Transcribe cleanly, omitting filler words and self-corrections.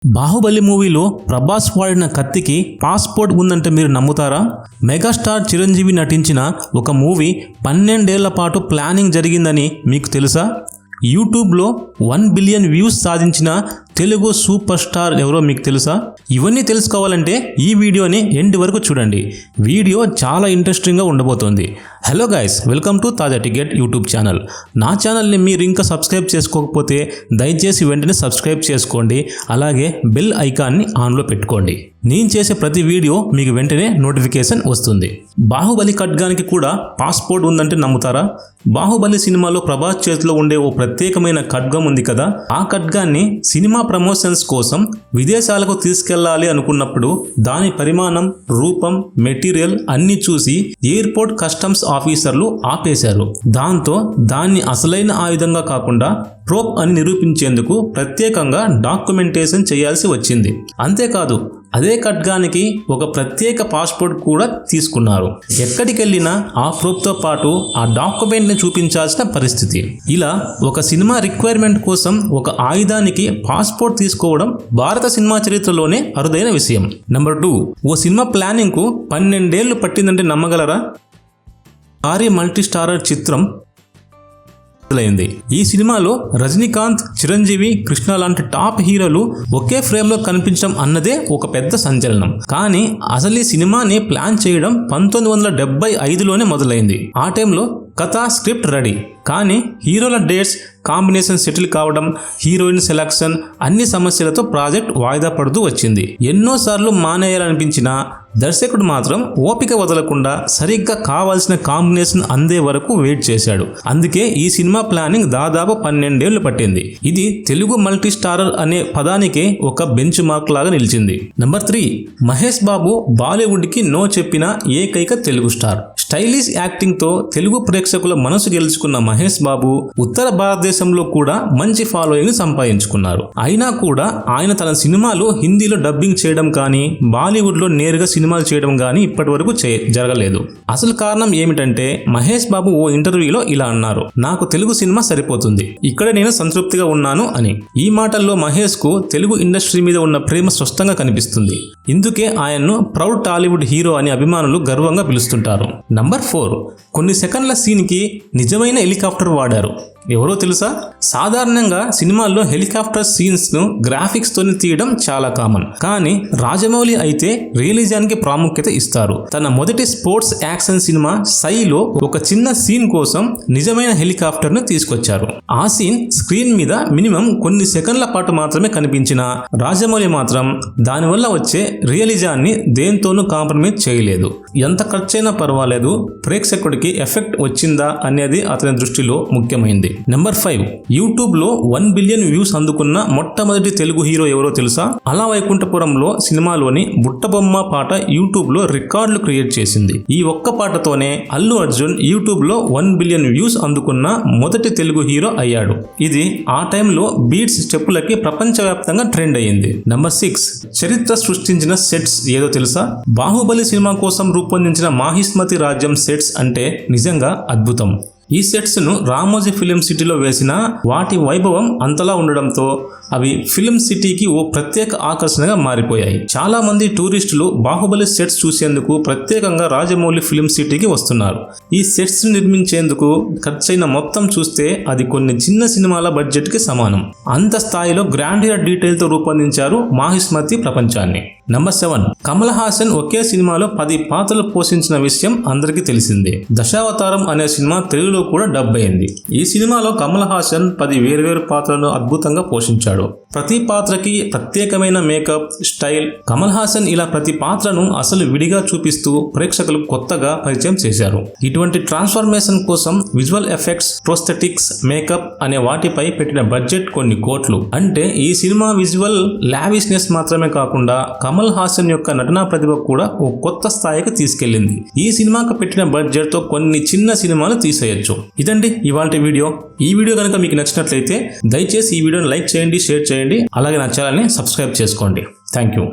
బాహుబలి మూవీలో ప్రభాస్ వాడిన కత్తికి పాస్పోర్ట్ ఉందంటే మీరు నమ్ముతారా? మెగాస్టార్ చిరంజీవి నటించిన ఒక మూవీ 12 ఏళ్ల పాటు ప్లానింగ్ జరిగిందని మీకు తెలుసా? యూట్యూబ్లో 1 బిలియన్ వ్యూస్ సాధించిన తెలుగు సూపర్ స్టార్ ఎవరో మీకు తెలుసా? ఇవన్నీ తెలుసుకోవాలంటే ఈ వీడియోని ఎండ్ వరకు చూడండి. వీడియో చాలా ఇంట్రెస్టింగ్గా ఉండబోతోంది. హలో గైస్, వెల్కమ్ టు తాజా టికెట్ యూట్యూబ్ ఛానల్. నా ఛానల్ని మీరు ఇంకా సబ్స్క్రైబ్ చేసుకోకపోతే దయచేసి వెంటనే సబ్స్క్రైబ్ చేసుకోండి. అలాగే బెల్ ఐకాన్ని ఆన్లో పెట్టుకోండి. నేను చేసే ప్రతి వీడియో మీకు వెంటనే నోటిఫికేషన్ వస్తుంది. బాహుబలి ఖడ్గానికి కూడా పాస్పోర్ట్ ఉందంటే నమ్ముతారా? బాహుబలి సినిమాలో ప్రభాస్ చేతిలో ఉండే ఓ ప్రత్యేకమైన ఖడ్గం ఉంది కదా. ఆ ఖడ్గాన్ని సినిమా ప్రమోషన్స్ కోసం విదేశాలకు తీసుకెళ్లాలి అనుకున్నప్పుడు దాని పరిమాణం, రూపం, మెటీరియల్ అన్ని చూసి ఎయిర్పోర్ట్ కస్టమ్స్ ఆఫీసర్లు ఆపేశారు. దాంతో దాన్ని అసలైన ఆయుధంగా కాకుండా ప్రోప్ అని నిరూపించేందుకు ప్రత్యేకంగా డాక్యుమెంటేషన్ చేయాల్సి వచ్చింది. అంతేకాదు, అదే ఖడ్గానికి ఒక ప్రత్యేక పాస్పోర్ట్ కూడా తీసుకున్నారు. ఎక్కడికి వెళ్ళినా ఆ ప్రూఫ్తో పాటు ఆ డాక్యుమెంట్ని చూపించాల్సిన పరిస్థితి. ఇలా ఒక సినిమా రిక్వైర్మెంట్ కోసం ఒక ఆయుధానికి పాస్పోర్ట్ తీసుకోవడం భారత సినిమా చరిత్రలోనే అరుదైన విషయం. నెంబర్ 2, ఓ సినిమా ప్లానింగ్కు 12 ఏళ్లు పట్టిందంటే నమ్మగలరా? భారీ మల్టీ స్టారర్ చిత్రం అయింది. ఈ సినిమాలో రజనీకాంత్, చిరంజీవి, కృష్ణ లాంటి టాప్ హీరోలు ఒకే ఫ్రేమ్ లో కనిపించడం అన్నదే ఒక పెద్ద సంచలనం. కానీ అసలు ఈ సినిమాని ప్లాన్ చేయడం 1975లోనే మొదలైంది. ఆ టైంలో కథ, స్క్రిప్ట్ రెడీ. కానీ హీరోల డేట్స్ కాంబినేషన్ సెటిల్ కావడం, హీరోయిన్ సెలక్షన్, అన్ని సమస్యలతో ప్రాజెక్ట్ వాయిదా పడుతూ వచ్చింది. ఎన్నోసార్లు మానేయాలనిపించినా దర్శకుడు మాత్రం ఓపిక వదలకుండా సరిగ్గా కావాల్సిన కాంబినేషన్ అందే వరకు వెయిట్ చేశాడు. అందుకే ఈ సినిమా ప్లానింగ్ దాదాపు 12 ఏళ్లు పట్టింది. ఇది తెలుగు మల్టీ స్టారర్ అనే పదానికే ఒక బెంచ్ మార్క్ లాగా నిలిచింది. నెంబర్ 3, మహేష్ బాబు బాలీవుడ్ కి నో చెప్పిన ఏకైక తెలుగు స్టార్. స్టైలిష్ యాక్టింగ్ తో తెలుగు ప్రేక్షకుల మనసు గెలుచుకున్న మహేష్ బాబు ఉత్తర భారతదేశంలో కూడా మంచి ఫాలోయింగ్ సంపాదించుకున్నారు. అయినా కూడా ఆయన తన సినిమాలు హిందీలో డబ్బింగ్ చేయడం కానీ, బాలీవుడ్ లో నేరుగా సినిమాలు చేయడం కానీ ఇప్పటి వరకు జరగలేదు. అసలు కారణం ఏమిటంటే, మహేష్ బాబు ఓ ఇంటర్వ్యూలో ఇలా అన్నారు: నాకు తెలుగు సినిమా సరిపోతుంది, ఇక్కడ నేను సంతృప్తిగా ఉన్నాను అని. ఈ మాటల్లో మహేష్ కు తెలుగు ఇండస్ట్రీ మీద ఉన్న ప్రేమ స్పష్టంగా కనిపిస్తుంది. ఇందుకే ఆయన్ను ప్రౌడ్ టాలీవుడ్ హీరో అని అభిమానులు గర్వంగా పిలుస్తుంటారు. నంబర్ 4, కొన్ని సెకండ్ల సీన్ కి నిజమైన హెలికాప్టర్ వాడారు. ఎవరో తెలుసా? సాధారణంగా సినిమాల్లో హెలికాప్టర్ సీన్స్ ను గ్రాఫిక్స్ తోని తీయడం చాలా కామన్. కానీ రాజమౌళి అయితే రియలిజానికి ప్రాముఖ్యత ఇస్తారు. తన మొదటి స్పోర్ట్స్ యాక్షన్ సినిమా సైలో ఒక చిన్న సీన్ కోసం నిజమైన హెలికాప్టర్ ను తీసుకొచ్చారు. ఆ సీన్ స్క్రీన్ మీద మినిమం కొన్ని సెకండ్ల పాటు మాత్రమే కనిపించిన రాజమౌళి మాత్రం దానివల్ల వచ్చే రియలిజాన్ని దేంతోనూ కాంప్రమైజ్ చేయలేదు. ఎంత ఖర్చైనా పర్వాలేదు, ప్రేక్షకుడికి ఎఫెక్ట్ వచ్చిందా అనేది అతని దృష్టిలో ముఖ్యమైంది. నెంబర్ 5, యూట్యూబ్ లో 1 బిలియన్ వ్యూస్ అందుకున్న మొట్టమొదటి తెలుగు హీరో ఎవరో తెలుసా? అలా వైకుంఠపురంలో సినిమాలోని బుట్టబొమ్మ పాట యూట్యూబ్ లో రికార్డులు క్రియేట్ చేసింది. ఈ ఒక్క పాటతోనే అల్లు అర్జున్ యూట్యూబ్ లో 1 బిలియన్ వ్యూస్ అందుకున్న మొదటి తెలుగు హీరో అయ్యాడు. ఇది ఆ టైంలో బీట్స్ స్టెప్పులకి ప్రపంచవ్యాప్తంగా ట్రెండ్ అయ్యింది. నెంబర్ 6, చరిత్ర సృష్టించిన సెట్స్ ఏదో తెలుసా? బాహుబలి సినిమా కోసం రూపొందించిన మాహిష్మతి రాజ్యం సెట్స్ అంటే నిజంగా అద్భుతం. ఈ సెట్స్ ను రామోజీ ఫిలిం సిటీలో వేసిన వాటి వైభవం అంతలా ఉండడంతో అవి ఫిలిం సిటీకి ఓ ప్రత్యేక ఆకర్షణగా మారిపోయాయి. చాలా మంది టూరిస్టులు బాహుబలి సెట్స్ చూసేందుకు ప్రత్యేకంగా రాజమౌళి ఫిలిం సిటీకి వస్తున్నారు. ఈ సెట్స్ నిర్మించేందుకు ఖర్చైన మొత్తం చూస్తే అది కొన్ని చిన్న సినిమాల బడ్జెట్ కి సమానం. అంత స్థాయిలో గ్రాండియర్ డీటెయిల్ తో రూపొందించారు మాహిష్మతి ప్రపంచాన్ని. నంబర్ 7, కమల్ హాసన్ ఒకే సినిమాలో 10 పాత్రలు పోషించిన విషయం అందరికీ తెలిసిందే. దశావతారం అనే సినిమా తెలుగులో కూడా డబ్ అయింది. ఈ సినిమాలో కమల్ హాసన్ 10 వేర్వేరు పాత్రలను అద్భుతంగా పోషించాడు. ప్రతి పాత్రకి ప్రత్యేకమైన మేకప్, స్టైల్. కమల్ హాసన్ ఇలా ప్రతి పాత్రను అసలు విడిగా చూపిస్తూ ప్రేక్షకులకు కొత్తగా పరిచయం చేశారు. ఇటువంటి ట్రాన్స్ఫర్మేషన్ కోసం విజువల్ ఎఫెక్ట్స్, ప్రోస్థెటిక్స్, మేకప్ అనే వాటిపై పెట్టిన బడ్జెట్ కొన్ని కోట్లు. అంటే ఈ సినిమా విజువల్ లావిష్నెస్ మాత్రమే కాకుండా కమల్ హాసన్ యొక్క నటనా ప్రతిభ కూడా ఓ కొత్త స్థాయికి తీసుకెళ్లింది. ఈ సినిమాకు పెట్టిన బడ్జెట్ తో కొన్ని చిన్న సినిమాలు తీసేయొచ్చు. ఇదండి ఇవాల్టి వీడియో. ఈ వీడియో కనుక మీకు నచ్చినట్లయితే దయచేసి ఈ వీడియోని లైక్ చేయండి, షేర్ చేయండి. అలాగే నా ఛానల్ని సబ్స్క్రైబ్ చేసుకోండి. Thank you.